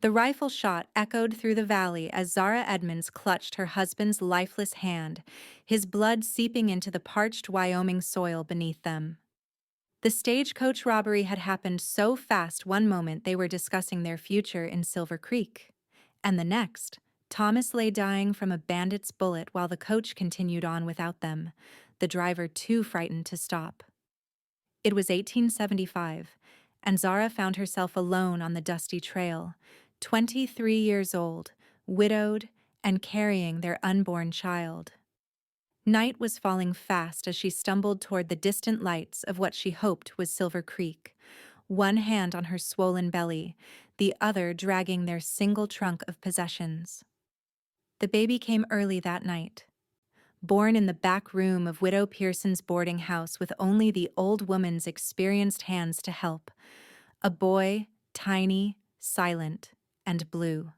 The rifle shot echoed through the valley as Zara Edmonds clutched her husband's lifeless hand, his blood seeping into the parched Wyoming soil beneath them. The stagecoach robbery had happened so fast one moment they were discussing their future in Silver Creek, and the next, Thomas lay dying from a bandit's bullet while the coach continued on without them, the driver too frightened to stop. It was 1875, and Zara found herself alone on the dusty trail, 23 years old, widowed, and carrying their unborn child. Night was falling fast as she stumbled toward the distant lights of what she hoped was Silver Creek, one hand on her swollen belly, the other dragging their single trunk of possessions. The baby came early that night. Born in the back room of Widow Pearson's boarding house with only the old woman's experienced hands to help, a boy, tiny, silent, and blue.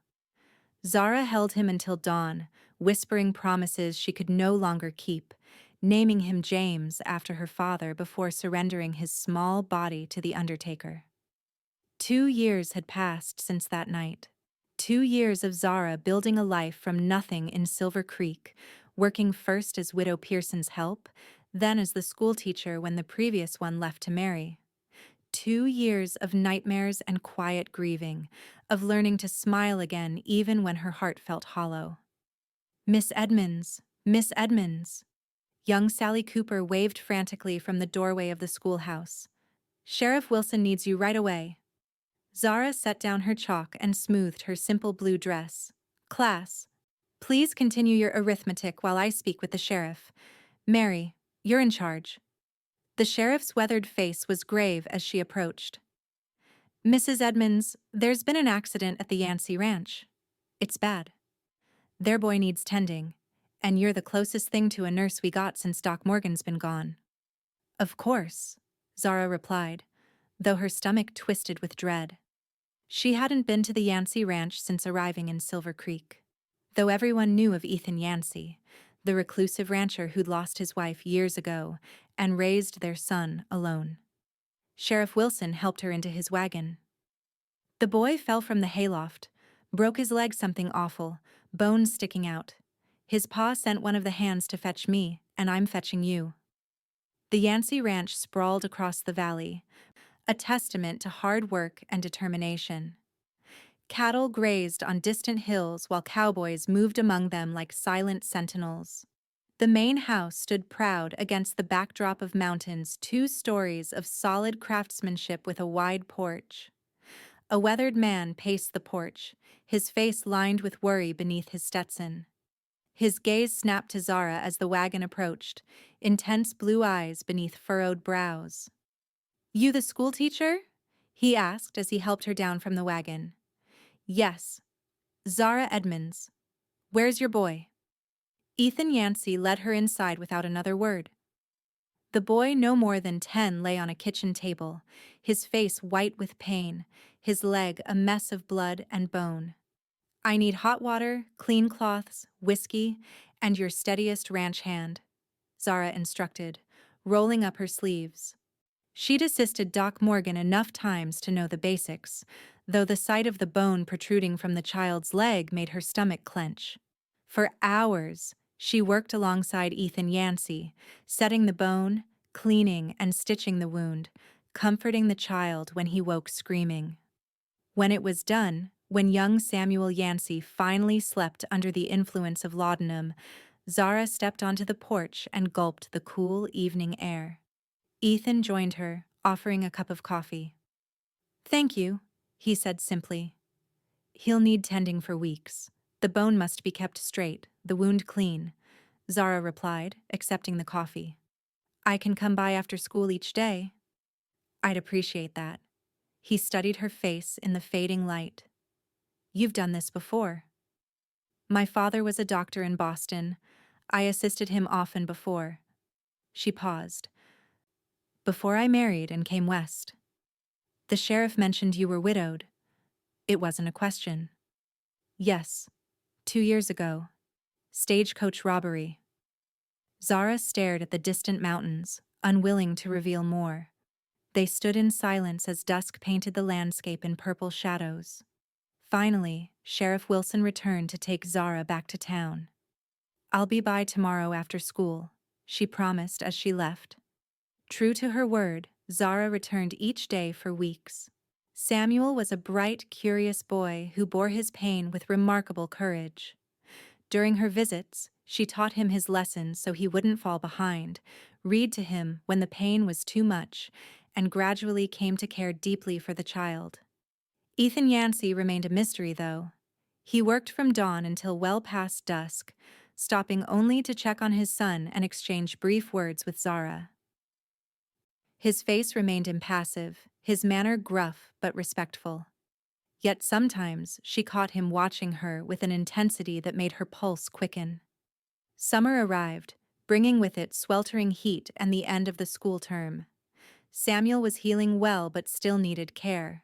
Zara held him until dawn, whispering promises she could no longer keep, naming him James after her father before surrendering his small body to the undertaker. 2 years had passed since that night. 2 years of Zara building a life from nothing in Silver Creek, working first as Widow Pearson's help, then as the schoolteacher when the previous one left to marry. 2 years of nightmares and quiet grieving, of learning to smile again even when her heart felt hollow. Miss Edmonds, Miss Edmonds. Young Sally Cooper waved frantically from the doorway of the schoolhouse. Sheriff Wilson needs you right away. Zara set down her chalk and smoothed her simple blue dress. Class, please continue your arithmetic while I speak with the sheriff. Mary, you're in charge. The sheriff's weathered face was grave as she approached. Mrs. Edmonds, there's been an accident at the Yancy ranch. It's bad. Their boy needs tending, and you're the closest thing to a nurse we got since Doc Morgan's been gone. Of course, Zara replied, though her stomach twisted with dread. She hadn't been to the Yancy ranch since arriving in Silver Creek. Though everyone knew of Ethan Yancy, the reclusive rancher who'd lost his wife years ago and raised their son alone. Sheriff Wilson helped her into his wagon. The boy fell from the hayloft, broke his leg something awful, bones sticking out. His pa sent one of the hands to fetch me, and I'm fetching you. The Yancy ranch sprawled across the valley, a testament to hard work and determination. Cattle grazed on distant hills while cowboys moved among them like silent sentinels. The main house stood proud against the backdrop of mountains, 2 stories of solid craftsmanship with a wide porch. A weathered man paced the porch, his face lined with worry beneath his Stetson. His gaze snapped to Zara as the wagon approached, intense blue eyes beneath furrowed brows. You the schoolteacher? He asked as he helped her down from the wagon. Yes. Zara Edmonds. Where's your boy? Ethan Yancy led her inside without another word. The boy, no more than 10, lay on a kitchen table, his face white with pain, his leg a mess of blood and bone. I need hot water, clean cloths, whiskey, and your steadiest ranch hand, Zara instructed, rolling up her sleeves. She'd assisted Doc Morgan enough times to know the basics, though the sight of the bone protruding from the child's leg made her stomach clench. For hours, she worked alongside Ethan Yancy, setting the bone, cleaning and stitching the wound, comforting the child when he woke screaming. When it was done, when young Samuel Yancy finally slept under the influence of laudanum, Zara stepped onto the porch and gulped the cool evening air. Ethan joined her, offering a cup of coffee. Thank you, he said simply. He'll need tending for weeks. The bone must be kept straight, the wound clean, Zara replied, accepting the coffee. I can come by after school each day. I'd appreciate that. He studied her face in the fading light. You've done this before. My father was a doctor in Boston. I assisted him often before. She paused. Before I married and came west. The sheriff mentioned you were widowed. It wasn't a question. Yes. 2 years ago. Stagecoach robbery. Zara stared at the distant mountains, unwilling to reveal more. They stood in silence as dusk painted the landscape in purple shadows. Finally, Sheriff Wilson returned to take Zara back to town. "I'll be by tomorrow after school," she promised as she left. True to her word, Zara returned each day for weeks. Samuel was a bright, curious boy who bore his pain with remarkable courage. During her visits, she taught him his lessons so he wouldn't fall behind, read to him when the pain was too much, and gradually came to care deeply for the child. Ethan Yancy remained a mystery, though. He worked from dawn until well past dusk, stopping only to check on his son and exchange brief words with Zara. His face remained impassive, his manner gruff but respectful. Yet sometimes she caught him watching her with an intensity that made her pulse quicken. Summer arrived, bringing with it sweltering heat and the end of the school term. Samuel was healing well but still needed care.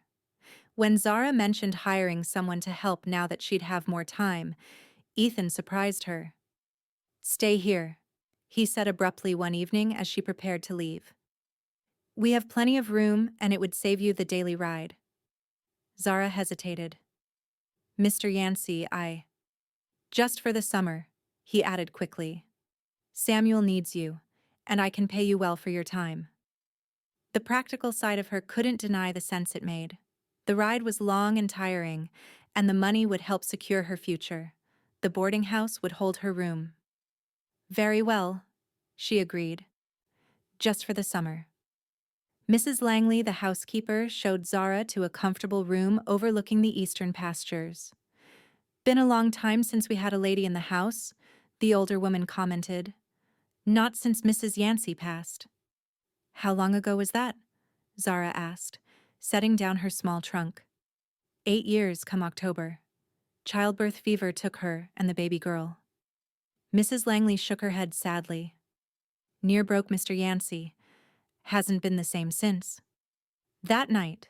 When Zara mentioned hiring someone to help now that she'd have more time, Ethan surprised her. "Stay here," he said abruptly one evening as she prepared to leave. "We have plenty of room, and it would save you the daily ride." Zara hesitated. "Mr. Yancey, just for the summer," he added quickly. "Samuel needs you, and I can pay you well for your time." The practical side of her couldn't deny the sense it made. The ride was long and tiring, and the money would help secure her future. The boarding house would hold her room. "Very well," she agreed. "Just for the summer." Mrs. Langley, the housekeeper, showed Zara to a comfortable room overlooking the eastern pastures. "Been a long time since we had a lady in the house," the older woman commented. "Not since Mrs. Yancey passed." "How long ago was that?" Zara asked, setting down her small trunk. 8 years come October. Childbirth fever took her and the baby girl." Mrs. Langley shook her head sadly. "Near broke Mr. Yancey. Hasn't been the same since." That night,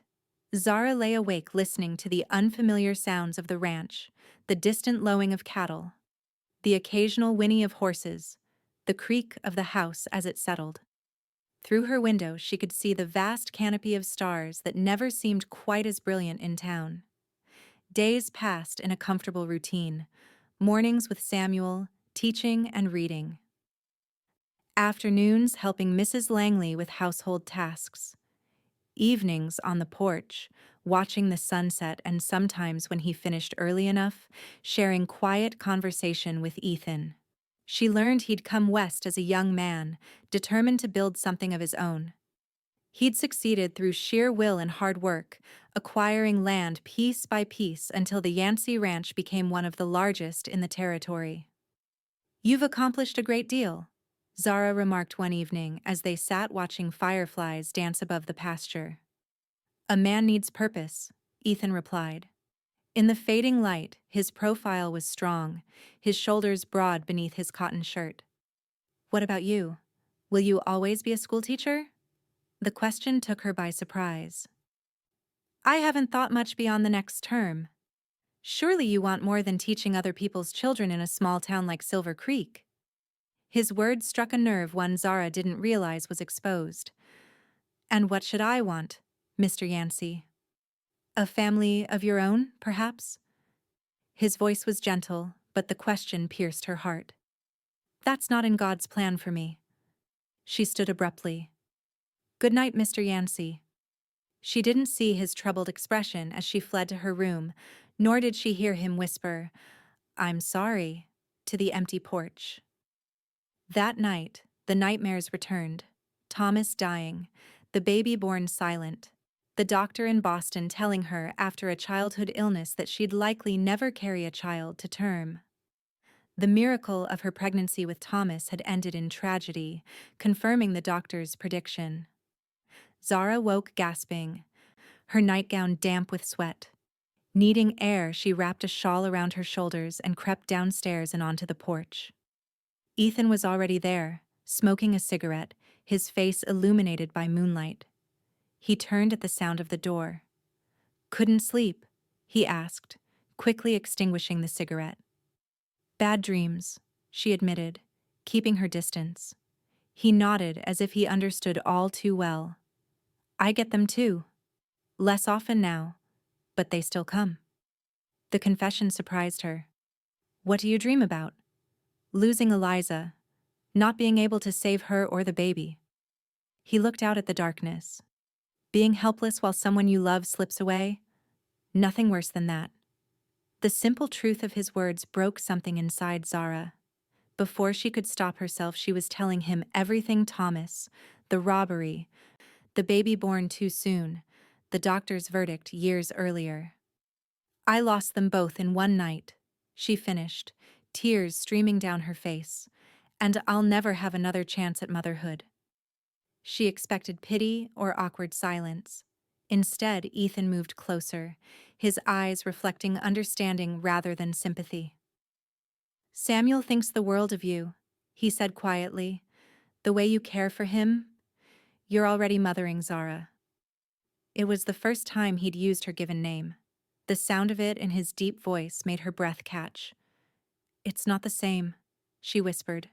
Zara lay awake listening to the unfamiliar sounds of the ranch, the distant lowing of cattle, the occasional whinny of horses, the creak of the house as it settled. Through her window she could see the vast canopy of stars that never seemed quite as brilliant in town. Days passed in a comfortable routine, mornings with Samuel, teaching and reading. Afternoons helping Mrs. Langley with household tasks. Evenings on the porch, watching the sunset, and sometimes when he finished early enough, sharing quiet conversation with Ethan. She learned he'd come west as a young man, determined to build something of his own. He'd succeeded through sheer will and hard work, acquiring land piece by piece until the Yancey Ranch became one of the largest in the territory. "You've accomplished a great deal," Zara remarked one evening as they sat watching fireflies dance above the pasture. "A man needs purpose," Ethan replied. In the fading light, his profile was strong, his shoulders broad beneath his cotton shirt. "What about you? Will you always be a schoolteacher?" The question took her by surprise. "I haven't thought much beyond the next term." "Surely you want more than teaching other people's children in a small town like Silver Creek." His words struck a nerve one Zara didn't realize was exposed. "And what should I want, Mr. Yancey? A family of your own, perhaps?" His voice was gentle, but the question pierced her heart. "That's not in God's plan for me." She stood abruptly. "Good night, Mr. Yancey." She didn't see his troubled expression as she fled to her room, nor did she hear him whisper, "I'm sorry," to the empty porch. That night, the nightmares returned. Thomas dying, the baby born silent, the doctor in Boston telling her after a childhood illness that she'd likely never carry a child to term. The miracle of her pregnancy with Thomas had ended in tragedy, confirming the doctor's prediction. Zara woke gasping, her nightgown damp with sweat. Needing air, she wrapped a shawl around her shoulders and crept downstairs and onto the porch. Ethan was already there, smoking a cigarette, his face illuminated by moonlight. He turned at the sound of the door. "Couldn't sleep?" he asked, quickly extinguishing the cigarette. "Bad dreams," she admitted, keeping her distance. He nodded as if he understood all too well. "I get them too. Less often now, but they still come." The confession surprised her. What do you dream about? Losing Eliza. Not being able to save her or the baby. He looked out at the darkness. Being helpless while someone you love slips away? Nothing worse than that. The simple truth of his words broke something inside Zara. Before she could stop herself, she was telling him everything: Thomas, the robbery, the baby born too soon, the doctor's verdict years earlier. I lost them both in one night, she finished, tears streaming down her face, and I'll never have another chance at motherhood. She expected pity or awkward silence. Instead, Ethan moved closer, his eyes reflecting understanding rather than sympathy. Samuel thinks the world of you, he said quietly. The way you care for him, you're already mothering Zara. It was the first time he'd used her given name. The sound of it in his deep voice made her breath catch. It's not the same, she whispered.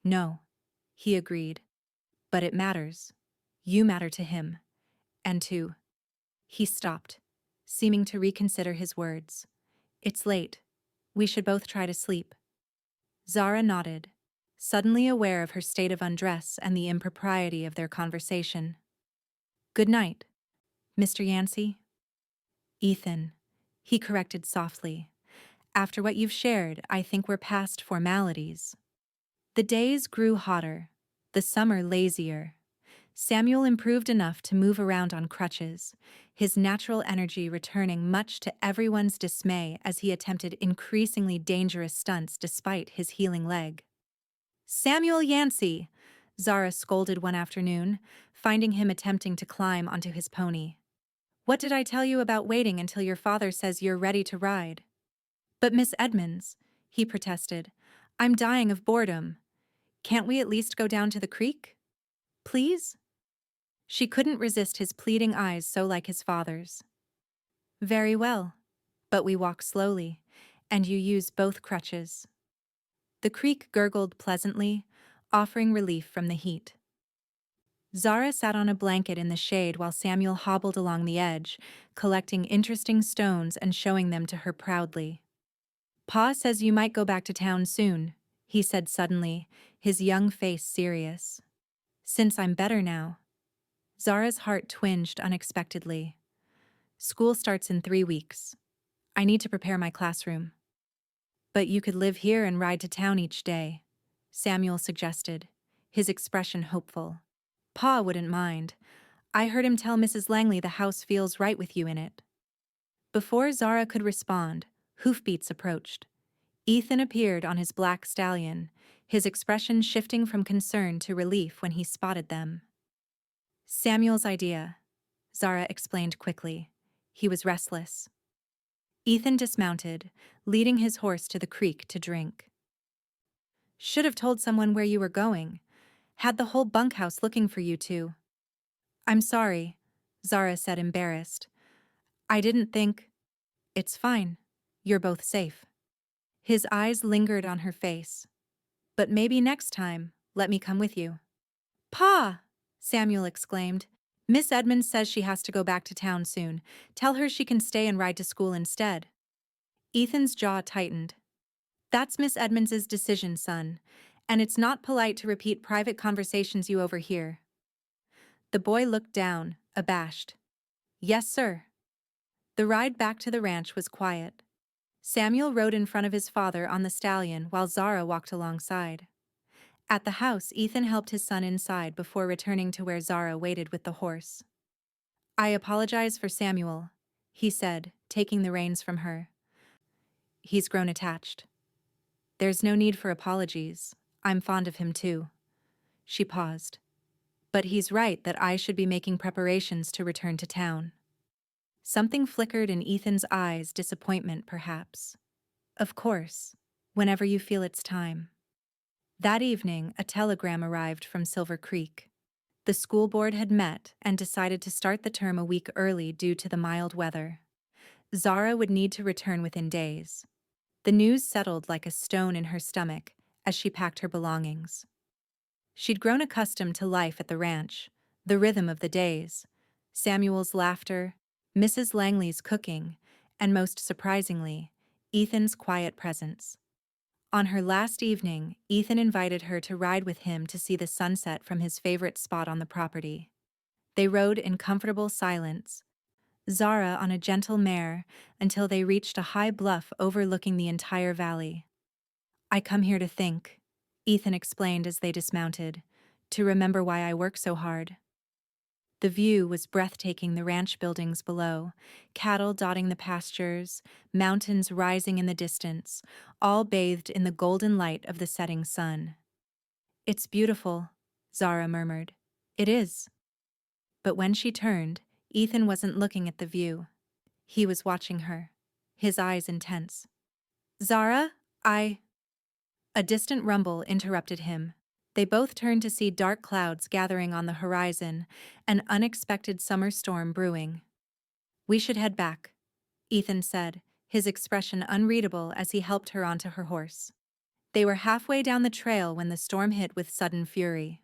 No, he agreed. But it matters. You matter to him. And to... He stopped, seeming to reconsider his words. It's late. We should both try to sleep. Zara nodded, suddenly aware of her state of undress and the impropriety of their conversation. Good night, Mr. Yancy. Ethan, he corrected softly. After what you've shared, I think we're past formalities. The days grew hotter, the summer lazier. Samuel improved enough to move around on crutches, his natural energy returning much to everyone's dismay as he attempted increasingly dangerous stunts despite his healing leg. Samuel Yancy, Zara scolded one afternoon, finding him attempting to climb onto his pony. What did I tell you about waiting until your father says you're ready to ride? But Miss Edmonds, he protested, I'm dying of boredom. Can't we at least go down to the creek? Please? She couldn't resist his pleading eyes so like his father's. Very well, but we walk slowly, and you use both crutches. The creek gurgled pleasantly, offering relief from the heat. Zara sat on a blanket in the shade while Samuel hobbled along the edge, collecting interesting stones and showing them to her proudly. Pa says you might go back to town soon, he said suddenly, his young face serious. Since I'm better now. Zara's heart twinged unexpectedly. School starts in 3 weeks. I need to prepare my classroom. But you could live here and ride to town each day, Samuel suggested, his expression hopeful. Pa wouldn't mind. I heard him tell Mrs. Langley the house feels right with you in it. Before Zara could respond, hoofbeats approached. Ethan appeared on his black stallion, his expression shifting from concern to relief when he spotted them. Samuel's idea, Zara explained quickly. He was restless. Ethan dismounted, leading his horse to the creek to drink. Should have told someone where you were going. Had the whole bunkhouse looking for you two. I'm sorry, Zara said, embarrassed. I didn't think... It's fine. You're both safe. His eyes lingered on her face. But maybe next time, let me come with you. Pa! Samuel exclaimed. Miss Edmonds says she has to go back to town soon. Tell her she can stay and ride to school instead. Ethan's jaw tightened. That's Miss Edmonds's decision, son, and it's not polite to repeat private conversations you overhear. The boy looked down, abashed. Yes, sir. The ride back to the ranch was quiet. Samuel rode in front of his father on the stallion while Zara walked alongside. At the house, Ethan helped his son inside before returning to where Zara waited with the horse. I apologize for Samuel, he said, taking the reins from her. He's grown attached. There's no need for apologies. I'm fond of him too. She paused. But he's right that I should be making preparations to return to town. Something flickered in Ethan's eyes, disappointment perhaps. Of course, whenever you feel it's time. That evening, a telegram arrived from Silver Creek. The school board had met and decided to start the term a week early due to the mild weather. Zara would need to return within days. The news settled like a stone in her stomach as she packed her belongings. She'd grown accustomed to life at the ranch, the rhythm of the days, Samuel's laughter, Mrs. Langley's cooking, and most surprisingly, Ethan's quiet presence. On her last evening, Ethan invited her to ride with him to see the sunset from his favorite spot on the property. They rode in comfortable silence, Zara on a gentle mare, until they reached a high bluff overlooking the entire valley. "I come here to think," Ethan explained as they dismounted, "to remember why I work so hard." The view was breathtaking, the ranch buildings below, cattle dotting the pastures, mountains rising in the distance, all bathed in the golden light of the setting sun. "It's beautiful," Zara murmured. "It is." But when she turned, Ethan wasn't looking at the view. He was watching her, his eyes intense. "Zara, I—" A distant rumble interrupted him. They both turned to see dark clouds gathering on the horizon, an unexpected summer storm brewing. "We should head back," Ethan said, his expression unreadable as he helped her onto her horse. They were halfway down the trail when the storm hit with sudden fury.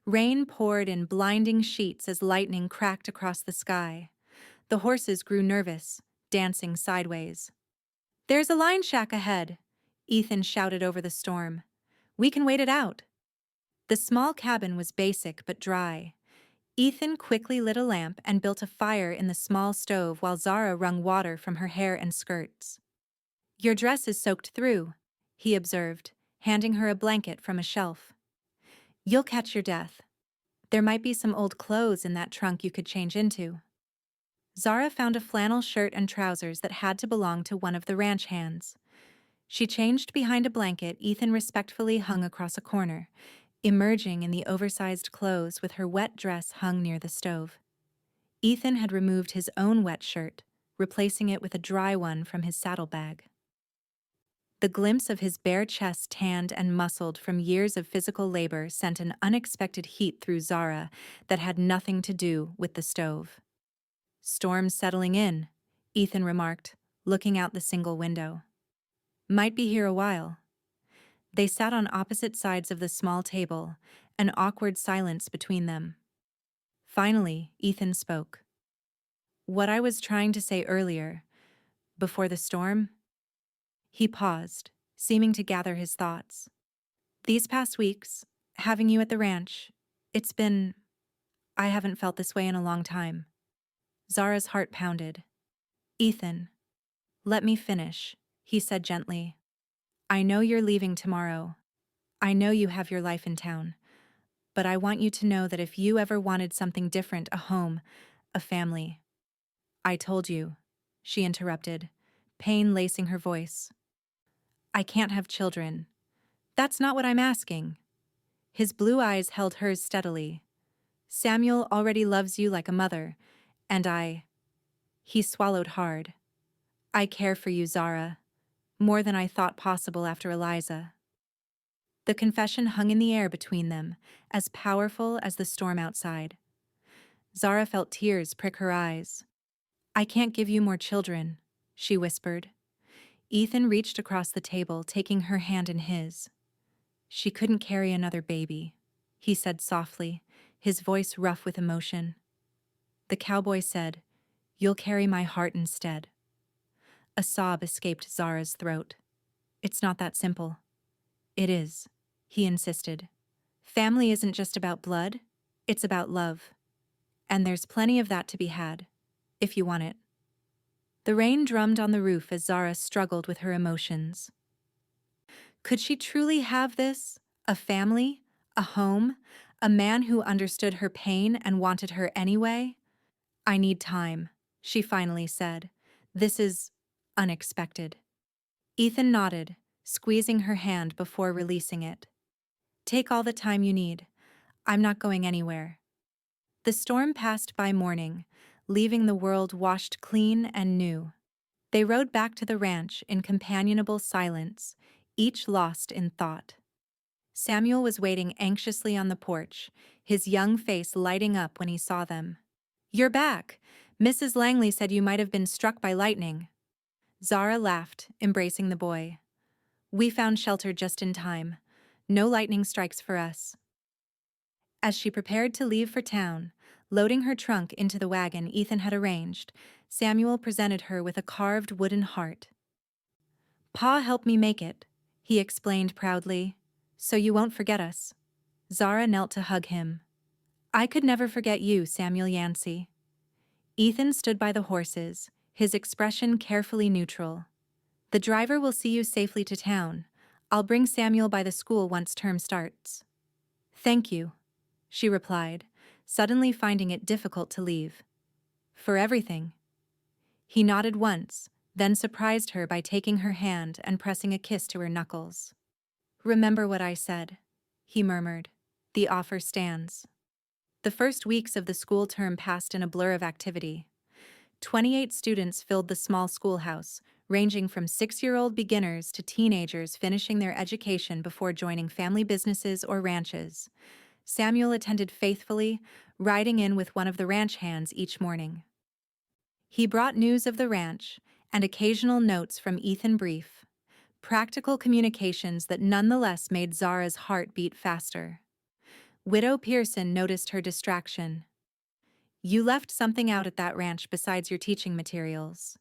Rain poured in blinding sheets as lightning cracked across the sky. The horses grew nervous, dancing sideways. "There's a line shack ahead," Ethan shouted over the storm. "We can wait it out." The small cabin was basic but dry. Ethan quickly lit a lamp and built a fire in the small stove while Zara wrung water from her hair and skirts. "Your dress is soaked through," he observed, handing her a blanket from a shelf. "You'll catch your death. There might be some old clothes in that trunk you could change into." Zara found a flannel shirt and trousers that had to belong to one of the ranch hands. She changed behind a blanket Ethan respectfully hung across a corner, emerging in the oversized clothes with her wet dress hung near the stove. Ethan had removed his own wet shirt, replacing it with a dry one from his saddlebag. The glimpse of his bare chest tanned and muscled from years of physical labor sent an unexpected heat through Zara that had nothing to do with the stove. "Storm's settling in," Ethan remarked, looking out the single window. "Might be here a while." They sat on opposite sides of the small table, an awkward silence between them. Finally, Ethan spoke. "What I was trying to say earlier, before the storm—" He paused, seeming to gather his thoughts. "These past weeks, having you at the ranch, it's been— I haven't felt this way in a long time." Zara's heart pounded. "Ethan, let me finish," he said gently. "I know you're leaving tomorrow. I know you have your life in town. But I want you to know that if you ever wanted something different, a home, a family—" "I told you," she interrupted, pain lacing her voice. "I can't have children. That's not what I'm asking." His blue eyes held hers steadily. "Samuel already loves you like a mother, and I—" He swallowed hard. "I care for you, Zara, more than I thought possible after Eliza." The confession hung in the air between them, as powerful as the storm outside. Zara felt tears prick her eyes. "I can't give you more children," she whispered. Ethan reached across the table, taking her hand in his. "She couldn't carry another baby," he said softly, his voice rough with emotion. The cowboy said, "You'll carry my heart instead." A sob escaped Zara's throat. "It's not that simple." "It is," he insisted. "Family isn't just about blood, it's about love. And there's plenty of that to be had, if you want it." The rain drummed on the roof as Zara struggled with her emotions. Could she truly have this? A family? A home? A man who understood her pain and wanted her anyway? "I need time," she finally said. "This is unexpected." Ethan nodded, squeezing her hand before releasing it. "Take all the time you need. I'm not going anywhere." The storm passed by morning, leaving the world washed clean and new. They rode back to the ranch in companionable silence, each lost in thought. Samuel was waiting anxiously on the porch, his young face lighting up when he saw them. "You're back. Mrs. Langley said you might have been struck by lightning." Zara laughed, embracing the boy. "We found shelter just in time. No lightning strikes for us." As she prepared to leave for town, loading her trunk into the wagon Ethan had arranged, Samuel presented her with a carved wooden heart. Pa helped me make it, he explained proudly. So you won't forget us. Zara knelt to hug him. I could never forget you, Samuel Yancy. Ethan stood by the horses, his expression carefully neutral. The driver will see you safely to town. I'll bring Samuel by the school once term starts. Thank you, she replied, suddenly finding it difficult to leave. For everything. He nodded once, then surprised her by taking her hand and pressing a kiss to her knuckles. Remember what I said, he murmured. The offer stands. The first weeks of the school term passed in a blur of activity. 28 students filled the small schoolhouse, ranging from 6-year-old beginners to teenagers finishing their education before joining family businesses or ranches. Samuel attended faithfully, riding in with one of the ranch hands each morning. He brought news of the ranch and occasional notes from Ethan brief, practical communications that nonetheless made Zara's heart beat faster. Widow Pearson noticed her distraction. You left something out at that ranch besides your teaching materials,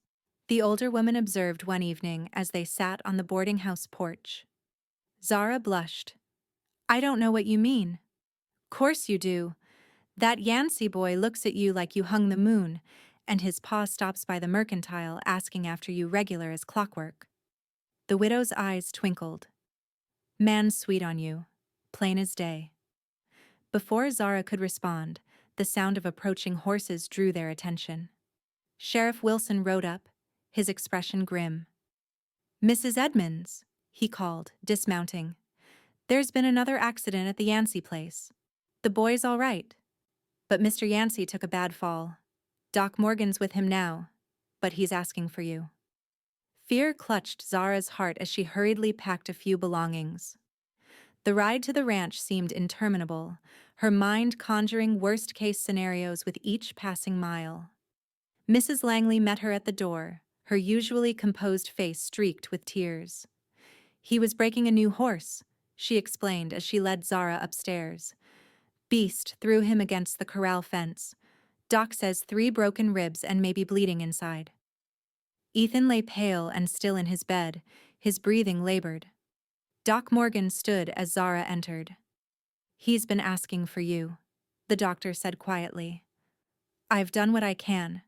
the older woman observed one evening as they sat on the boarding house porch. Zara blushed. I don't know what you mean. Course you do. That Yancy boy looks at you like you hung the moon, and his pa stops by the mercantile asking after you regular as clockwork. The widow's eyes twinkled. Man's sweet on you, plain as day. Before Zara could respond, the sound of approaching horses drew their attention. Sheriff Wilson rode up, his expression grim. Mrs. Edmonds, he called, dismounting. There's been another accident at the Yancy place. The boy's all right. But Mr. Yancy took a bad fall. Doc Morgan's with him now, but he's asking for you. Fear clutched Zara's heart as she hurriedly packed a few belongings. The ride to the ranch seemed interminable, her mind conjuring worst-case scenarios with each passing mile. Mrs. Langley met her at the door, her usually composed face streaked with tears. He was breaking a new horse, she explained as she led Zara upstairs. Beast threw him against the corral fence. Doc says 3 broken ribs and maybe bleeding inside. Ethan lay pale and still in his bed, his breathing labored. Doc Morgan stood as Zara entered. He's been asking for you, the doctor said quietly. I've done what I can,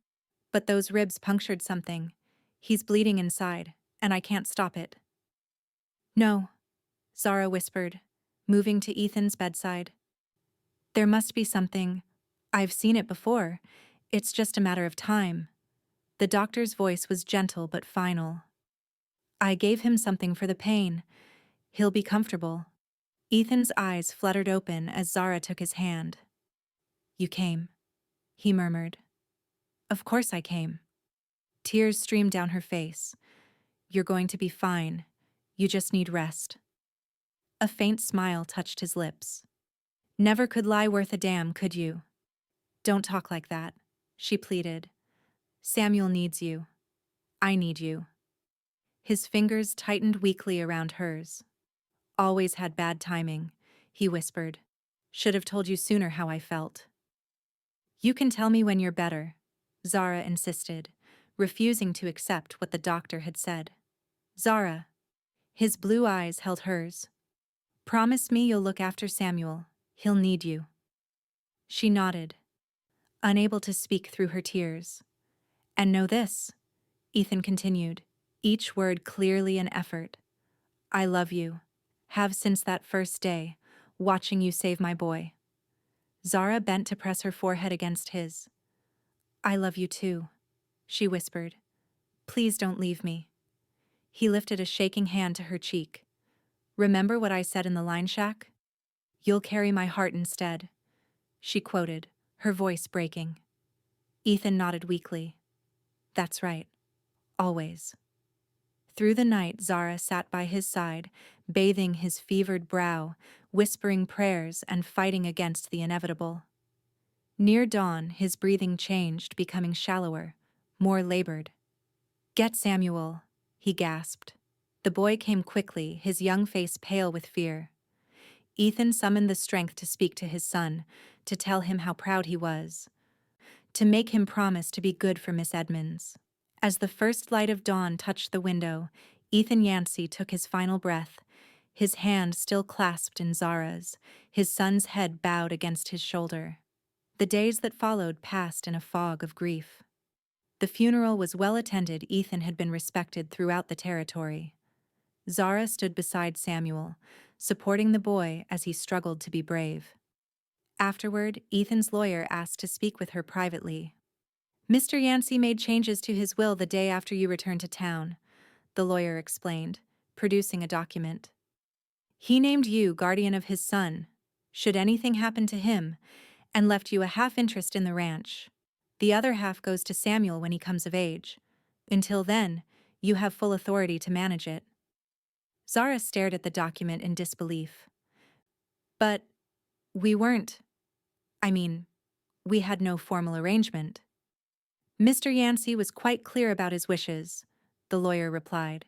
but those ribs punctured something. He's bleeding inside, and I can't stop it. No, Zara whispered, moving to Ethan's bedside. There must be something. I've seen it before. It's just a matter of time. The doctor's voice was gentle but final. I gave him something for the pain. He'll be comfortable. Ethan's eyes fluttered open as Zara took his hand. You came, he murmured. Of course I came. Tears streamed down her face. You're going to be fine. You just need rest. A faint smile touched his lips. Never could lie worth a damn, could you? Don't talk like that, she pleaded. Samuel needs you. I need you. His fingers tightened weakly around hers. Always had bad timing, he whispered. Should have told you sooner how I felt. You can tell me when you're better, Zara insisted, refusing to accept what the doctor had said. Zara. His blue eyes held hers. Promise me you'll look after Samuel. He'll need you. She nodded, unable to speak through her tears. And know this, Ethan continued, each word clearly an effort. I love you. Have since that first day, watching you save my boy. Zara bent to press her forehead against his. I love you too, she whispered. Please don't leave me. He lifted a shaking hand to her cheek. Remember what I said in the line shack? You'll carry my heart instead, she quoted, her voice breaking. Ethan nodded weakly. That's right. Always. Through the night, Zara sat by his side, bathing his fevered brow, whispering prayers and fighting against the inevitable. Near dawn, his breathing changed, becoming shallower, more labored. Get Samuel, he gasped. The boy came quickly, his young face pale with fear. Ethan summoned the strength to speak to his son, to tell him how proud he was. to make him promise to be good for Miss Edmonds. As the first light of dawn touched the window, Ethan Yancy took his final breath, his hand still clasped in Zara's, his son's head bowed against his shoulder. The days that followed passed in a fog of grief. The funeral was well attended. Ethan had been respected throughout the territory. Zara stood beside Samuel, supporting the boy as he struggled to be brave. Afterward, Ethan's lawyer asked to speak with her privately. "Mr. Yancey made changes to his will the day after you returned to town," the lawyer explained, producing a document. "He named you guardian of his son, should anything happen to him, and left you a half interest in the ranch. The other half goes to Samuel when he comes of age. Until then, you have full authority to manage it." Zara stared at the document in disbelief. "But we weren't. We had no formal arrangement." "Mr. Yancey was quite clear about his wishes," the lawyer replied.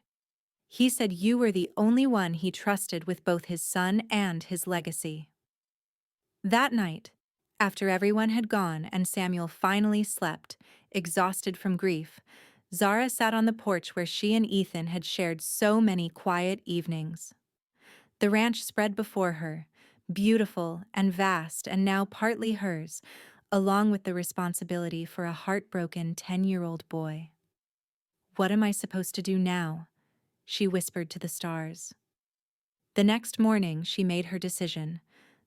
"He said you were the only one he trusted with both his son and his legacy." That night, after everyone had gone and Samuel finally slept, exhausted from grief, Zara sat on the porch where she and Ethan had shared so many quiet evenings. The ranch spread before her, beautiful and vast and now partly hers, along with the responsibility for a heartbroken 10-year-old boy. "What am I supposed to do now?" she whispered to the stars. The next morning, she made her decision.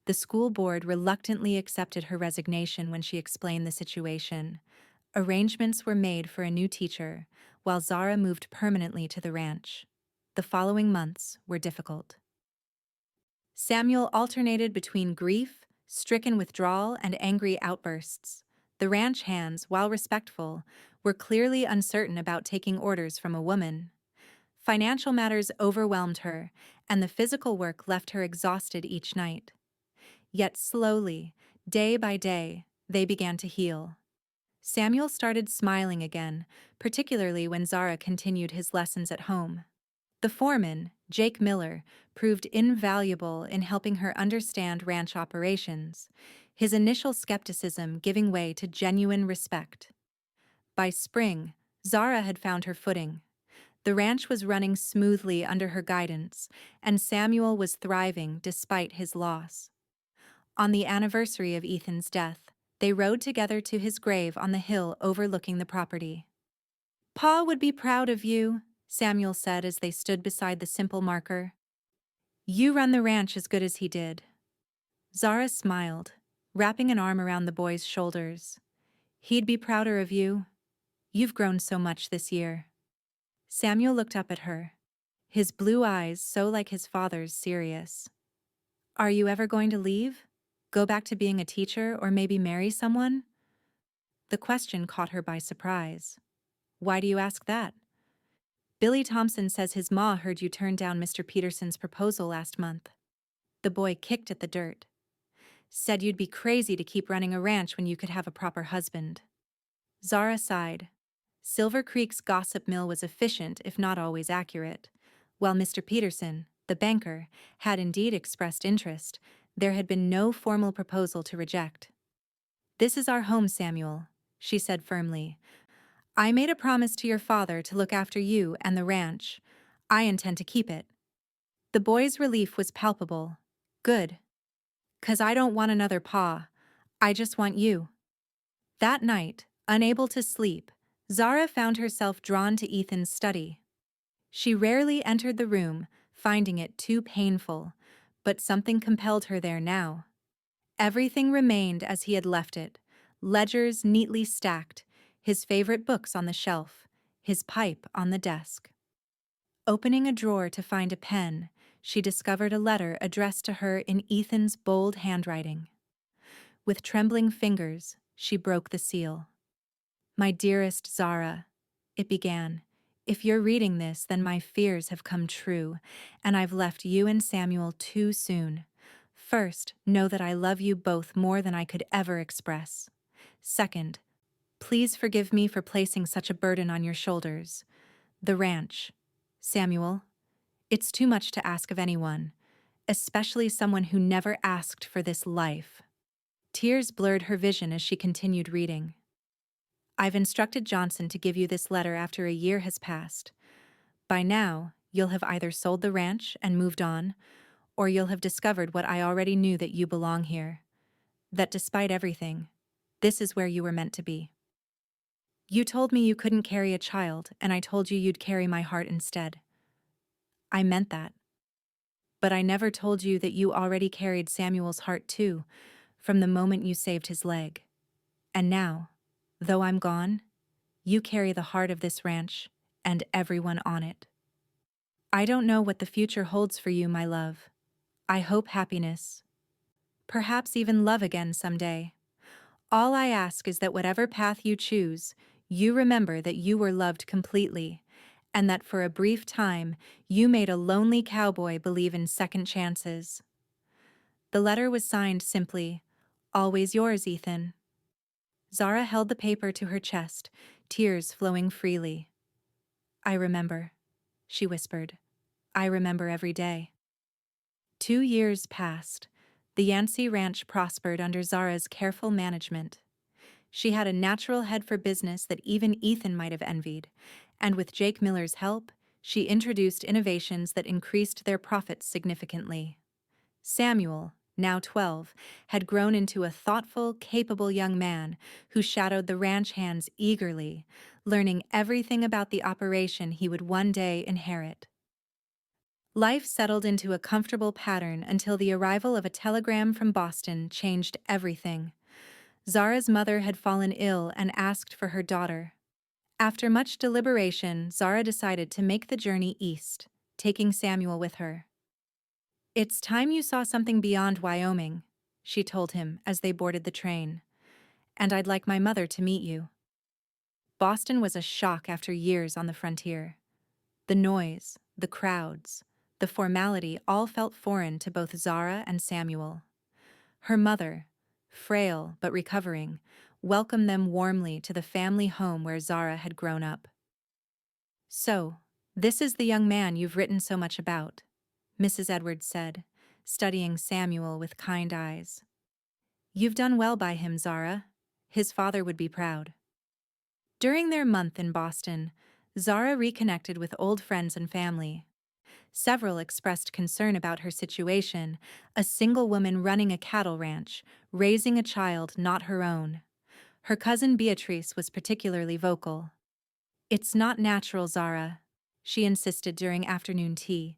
The school board reluctantly accepted her resignation when she explained the situation. Arrangements were made for a new teacher, while Zara moved permanently to the ranch. The following months were difficult. Samuel alternated between grief, stricken withdrawal, and angry outbursts. The ranch hands, while respectful, were clearly uncertain about taking orders from a woman. Financial matters overwhelmed her, and the physical work left her exhausted each night. Yet slowly, day by day, they began to heal. Samuel started smiling again, particularly when Zara continued his lessons at home. The foreman, Jake Miller, proved invaluable in helping her understand ranch operations, his initial skepticism giving way to genuine respect. By spring, Zara had found her footing. The ranch was running smoothly under her guidance, and Samuel was thriving despite his loss. On the anniversary of Ethan's death, they rode together to his grave on the hill overlooking the property. "Pa would be proud of you," Samuel said as they stood beside the simple marker. "You run the ranch as good as he did." Zara smiled, wrapping an arm around the boy's shoulders. "He'd be prouder of you. You've grown so much this year." Samuel looked up at her, his blue eyes so like his father's, serious. "Are you ever going to leave? Go back to being a teacher or maybe marry someone?" The question caught her by surprise. "Why do you ask that?" "Billy Thompson says his ma heard you turn down Mr. Peterson's proposal last month." The boy kicked at the dirt. "Said you'd be crazy to keep running a ranch when you could have a proper husband." Zara sighed. Silver Creek's gossip mill was efficient if not always accurate. While Mr. Peterson, the banker, had indeed expressed interest, there had been no formal proposal to reject. "This is our home, Samuel," she said firmly. "I made a promise to your father to look after you and the ranch. I intend to keep it." The boy's relief was palpable. "Good. 'Cause I don't want another pa. I just want you." That night, unable to sleep, Zara found herself drawn to Ethan's study. She rarely entered the room, finding it too painful, but something compelled her there now. Everything remained as he had left it, ledgers neatly stacked, his favorite books on the shelf, his pipe on the desk. Opening a drawer to find a pen, she discovered a letter addressed to her in Ethan's bold handwriting. With trembling fingers, she broke the seal. "My dearest Zara," it began, "if you're reading this, then my fears have come true, and I've left you and Samuel too soon. First, know that I love you both more than I could ever express. Second, please forgive me for placing such a burden on your shoulders. The ranch. Samuel, it's too much to ask of anyone, especially someone who never asked for this life." Tears blurred her vision as she continued reading. I've instructed Johnson to give you this letter after a year has passed. By now, you'll have either sold the ranch and moved on, or you'll have discovered what I already knew, that you belong here. That despite everything, this is where you were meant to be. You told me you couldn't carry a child, and I told you you'd carry my heart instead. I meant that. But I never told you that you already carried Samuel's heart too, from the moment you saved his leg. And now, though I'm gone, you carry the heart of this ranch and everyone on it. I don't know what the future holds for you, my love. I hope happiness, perhaps even love again someday. All I ask is that whatever path you choose, you remember that you were loved completely, and that for a brief time you made a lonely cowboy believe in second chances. The letter was signed simply, "Always yours, Ethan." Zara held the paper to her chest, tears flowing freely. "I remember," she whispered. "I remember every day." 2 years passed. The Yancy ranch prospered under Zara's careful management. She had a natural head for business that even Ethan might have envied, and with Jake Miller's help, she introduced innovations that increased their profits significantly. Samuel, now 12, had grown into a thoughtful, capable young man who shadowed the ranch hands eagerly, learning everything about the operation he would one day inherit. Life settled into a comfortable pattern until the arrival of a telegram from Boston changed everything. Zara's mother had fallen ill and asked for her daughter. After much deliberation, Zara decided to make the journey east, taking Samuel with her. "It's time you saw something beyond Wyoming," she told him as they boarded the train. "And I'd like my mother to meet you." Boston was a shock after years on the frontier. The noise, the crowds, the formality all felt foreign to both Zara and Samuel. Her mother, frail but recovering, welcomed them warmly to the family home where Zara had grown up. "So, this is the young man you've written so much about," Mrs. Edwards said, studying Samuel with kind eyes. "You've done well by him, Zara. His father would be proud." During their month in Boston, Zara reconnected with old friends and family. Several expressed concern about her situation, a single woman running a cattle ranch, raising a child not her own. Her cousin Beatrice was particularly vocal. "It's not natural, Zara," she insisted during afternoon tea.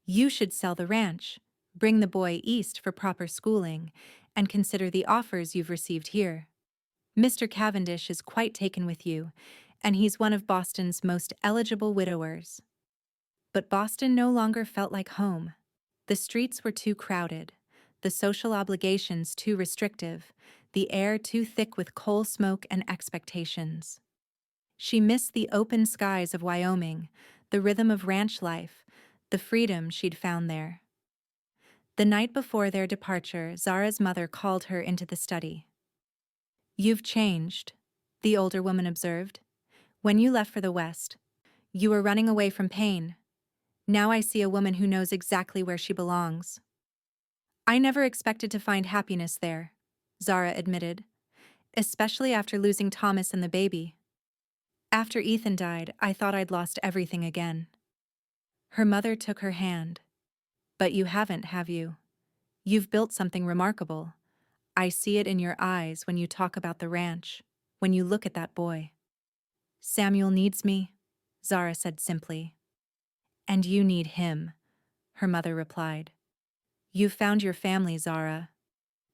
"You should sell the ranch, bring the boy east for proper schooling, and consider the offers you've received here. Mr. Cavendish is quite taken with you, and he's one of Boston's most eligible widowers." But Boston no longer felt like home. The streets were too crowded, the social obligations too restrictive, the air too thick with coal smoke and expectations. She missed the open skies of Wyoming, the rhythm of ranch life, the freedom she'd found there. The night before their departure, Zara's mother called her into the study. "You've changed," the older woman observed. "When you left for the West, you were running away from pain. Now I see a woman who knows exactly where she belongs." "I never expected to find happiness there," Zara admitted, "especially after losing Thomas and the baby. After Ethan died, I thought I'd lost everything again." Her mother took her hand. "But you haven't, have you? You've built something remarkable. I see it in your eyes when you talk about the ranch, when you look at that boy." "Samuel needs me," Zara said simply. "And you need him," her mother replied. "You've found your family, Zara.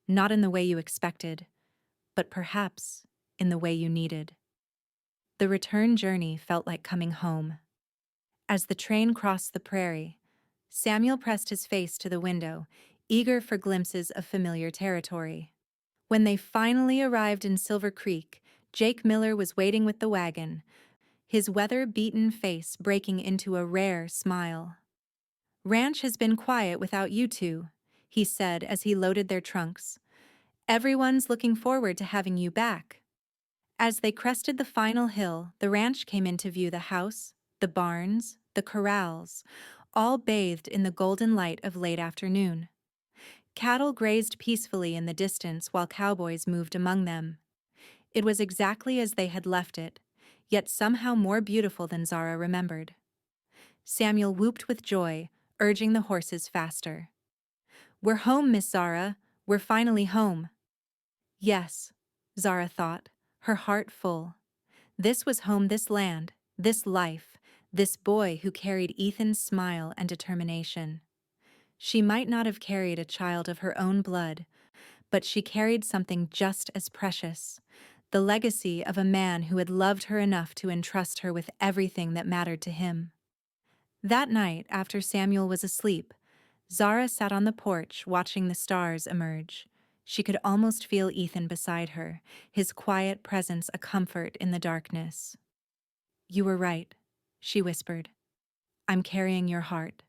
Not in the way you expected, but perhaps in the way you needed." The return journey felt like coming home. As the train crossed the prairie, Samuel pressed his face to the window, eager for glimpses of familiar territory. When they finally arrived in Silver Creek, Jake Miller was waiting with the wagon, his weather-beaten face breaking into a rare smile. "Ranch has been quiet without you two," he said as he loaded their trunks. "Everyone's looking forward to having you back." As they crested the final hill, the ranch came into view, the house, the barns, the corrals, all bathed in the golden light of late afternoon. Cattle grazed peacefully in the distance while cowboys moved among them. It was exactly as they had left it, yet somehow more beautiful than Zara remembered. Samuel whooped with joy, urging the horses faster. "We're home, Miss Zara. We're finally home." Yes, Zara thought, her heart full. This was home, this land, this life, this boy who carried Ethan's smile and determination. She might not have carried a child of her own blood, but she carried something just as precious, the legacy of a man who had loved her enough to entrust her with everything that mattered to him. That night, after Samuel was asleep, Zara sat on the porch watching the stars emerge. She could almost feel Ethan beside her, his quiet presence a comfort in the darkness. "You were right," she whispered. "I'm carrying your heart,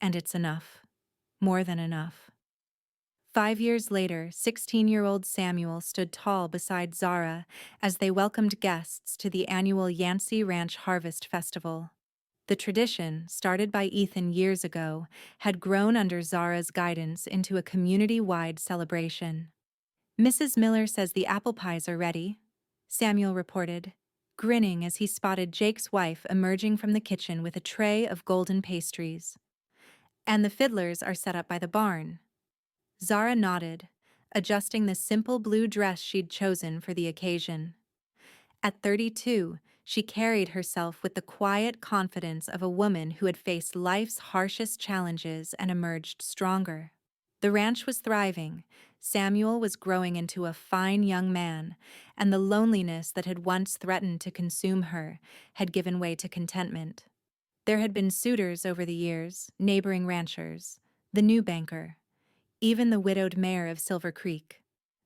and it's enough. More than enough." 5 years later, 16-year-old Samuel stood tall beside Zara as they welcomed guests to the annual Yancy Ranch Harvest Festival. The tradition, started by Ethan years ago, had grown under Zara's guidance into a community-wide celebration. "Mrs. Miller says the apple pies are ready," Samuel reported, grinning as he spotted Jake's wife emerging from the kitchen with a tray of golden pastries. "And the fiddlers are set up by the barn." Zara nodded, adjusting the simple blue dress she'd chosen for the occasion. At 32, she carried herself with the quiet confidence of a woman who had faced life's harshest challenges and emerged stronger. The ranch was thriving, Samuel was growing into a fine young man, and the loneliness that had once threatened to consume her had given way to contentment. There had been suitors over the years, neighboring ranchers, the new banker, even the widowed mayor of Silver Creek.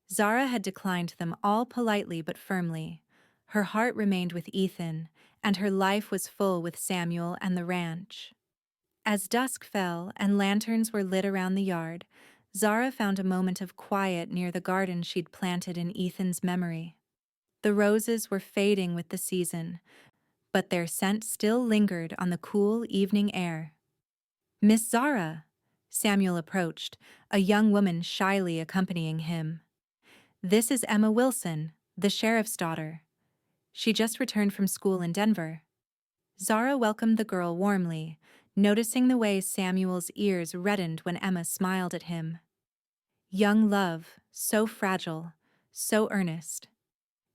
Zara had declined them all politely but firmly. Her heart remained with Ethan, and her life was full with Samuel and the ranch. As dusk fell and lanterns were lit around the yard, Zara found a moment of quiet near the garden she'd planted in Ethan's memory. The roses were fading with the season, but their scent still lingered on the cool evening air. "Miss Zara," Samuel approached, a young woman shyly accompanying him. "This is Emma Wilson, the sheriff's daughter. She just returned from school in Denver." Zara welcomed the girl warmly, noticing the way Samuel's ears reddened when Emma smiled at him. Young love, so fragile, so earnest.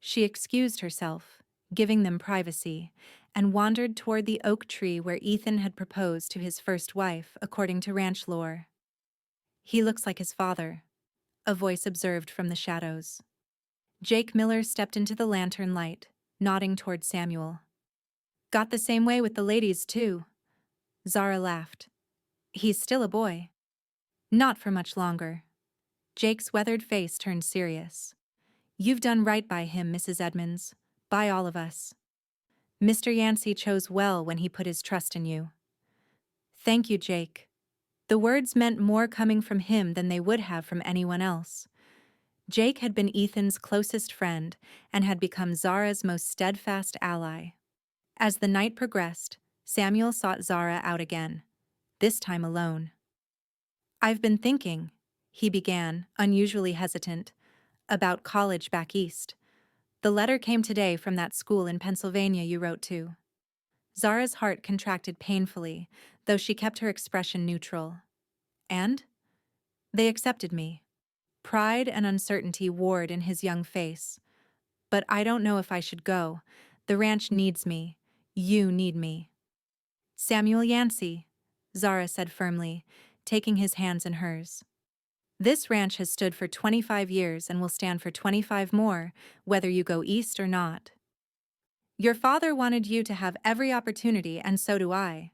She excused herself, giving them privacy, and wandered toward the oak tree where Ethan had proposed to his first wife, according to ranch lore. "He looks like his father," a voice observed from the shadows. Jake Miller stepped into the lantern light, nodding toward Samuel. "Got the same way with the ladies, too." Zara laughed. "He's still a boy." "Not for much longer." Jake's weathered face turned serious. "You've done right by him, Mrs. Edmonds. By all of us. Mr. Yancy chose well when he put his trust in you." "Thank you, Jake." The words meant more coming from him than they would have from anyone else. Jake had been Ethan's closest friend and had become Zara's most steadfast ally. As the night progressed, Samuel sought Zara out again, this time alone. "I've been thinking," he began, unusually hesitant, "about college back east. The letter came today from that school in Pennsylvania you wrote to." Zara's heart contracted painfully, though she kept her expression neutral. "And?" "They accepted me." Pride and uncertainty warred in his young face. "But I don't know if I should go. The ranch needs me. You need me." "Samuel Yancy," Zara said firmly, taking his hands in hers. "This ranch has stood for 25 years and will stand for 25 more, whether you go east or not. Your father wanted you to have every opportunity, and so do I.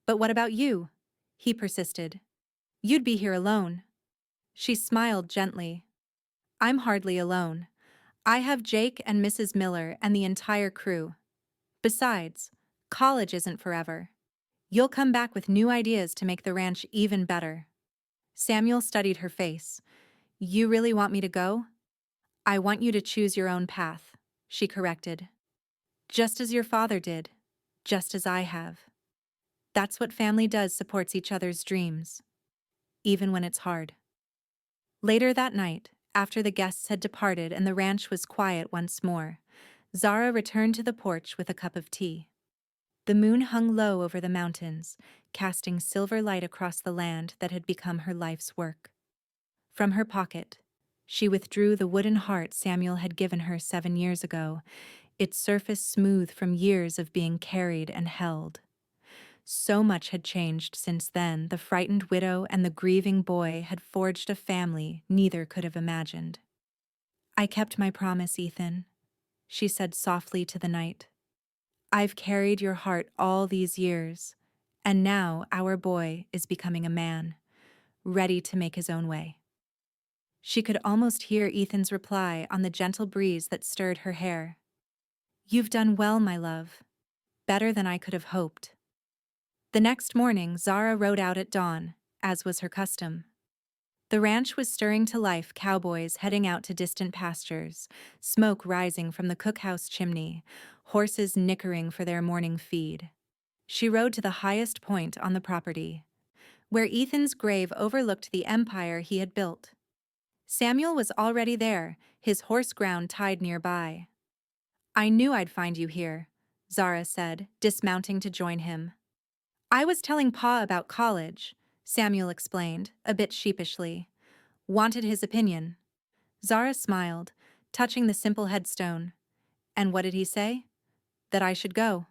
But what about you?" he persisted. "You'd be here alone." She smiled gently. "I'm hardly alone. I have Jake and Mrs. Miller and the entire crew. Besides, college isn't forever. You'll come back with new ideas to make the ranch even better." Samuel studied her face. "You really want me to go?" "I want you to choose your own path," she corrected. "Just as your father did, just as I have. That's what family does, supports each other's dreams, even when it's hard." Later that night, After the guests had departed and the ranch was quiet once more, Zara returned to the porch with a cup of tea. The moon hung low over the mountains, casting silver light across the land that had become her life's work. From her pocket, she withdrew the wooden heart Samuel had given her 7 years ago, its surface smooth from years of being carried and held. So much had changed since then. The frightened widow and the grieving boy had forged a family neither could have imagined. "I kept my promise, Ethan," she said softly to the night. "I've carried your heart all these years, and now our boy is becoming a man, ready to make his own way." She could almost hear Ethan's reply on the gentle breeze that stirred her hair. "You've done well, my love. Better than I could have hoped." The next morning, Zara rode out at dawn, as was her custom. The ranch was stirring to life, cowboys heading out to distant pastures, smoke rising from the cookhouse chimney, horses nickering for their morning feed. She rode to the highest point on the property, where Ethan's grave overlooked the empire he had built. Samuel was already there, his horse ground tied nearby. "I knew I'd find you here," Zara said, dismounting to join him. "I was telling Pa about college," Samuel explained, a bit sheepishly. "Wanted his opinion." Zara smiled, touching the simple headstone. "And what did he say?" "That I should go.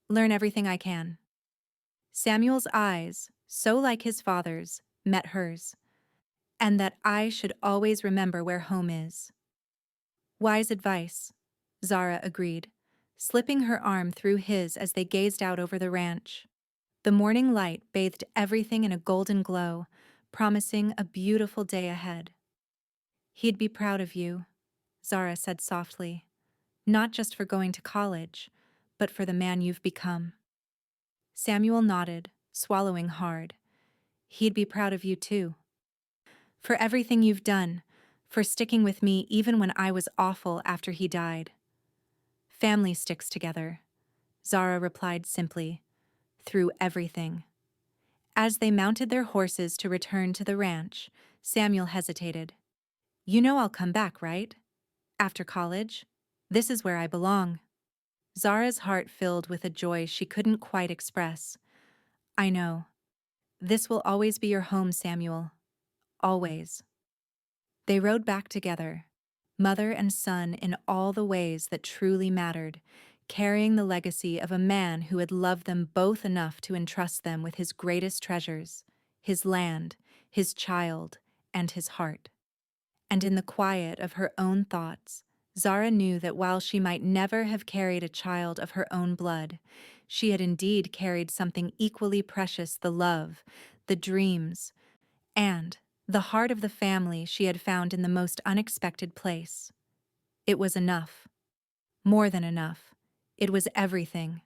Learn everything I can." Samuel's eyes, so like his father's, met hers. "And that I should always remember where home is." "Wise advice," Zara agreed, slipping her arm through his as they gazed out over the ranch. The morning light bathed everything in a golden glow, promising a beautiful day ahead. "He'd be proud of you," Zara said softly, "not just for going to college, but for the man you've become." Samuel nodded, swallowing hard. "He'd be proud of you too. For everything you've done, for sticking with me even when I was awful after he died." "Family sticks together," Zara replied simply, "through everything." As they mounted their horses to return to the ranch, Samuel hesitated. "You know I'll come back, right? After college? This is where I belong." Zara's heart filled with a joy she couldn't quite express. "I know. This will always be your home, Samuel. Always." They rode back together, mother and son in all the ways that truly mattered, carrying the legacy of a man who had loved them both enough to entrust them with his greatest treasures, his land, his child, and his heart. And in the quiet of her own thoughts, Zara knew that while she might never have carried a child of her own blood, she had indeed carried something equally precious: the love, the dreams, and the heart of the family she had found in the most unexpected place. It was enough. More than enough. It was everything.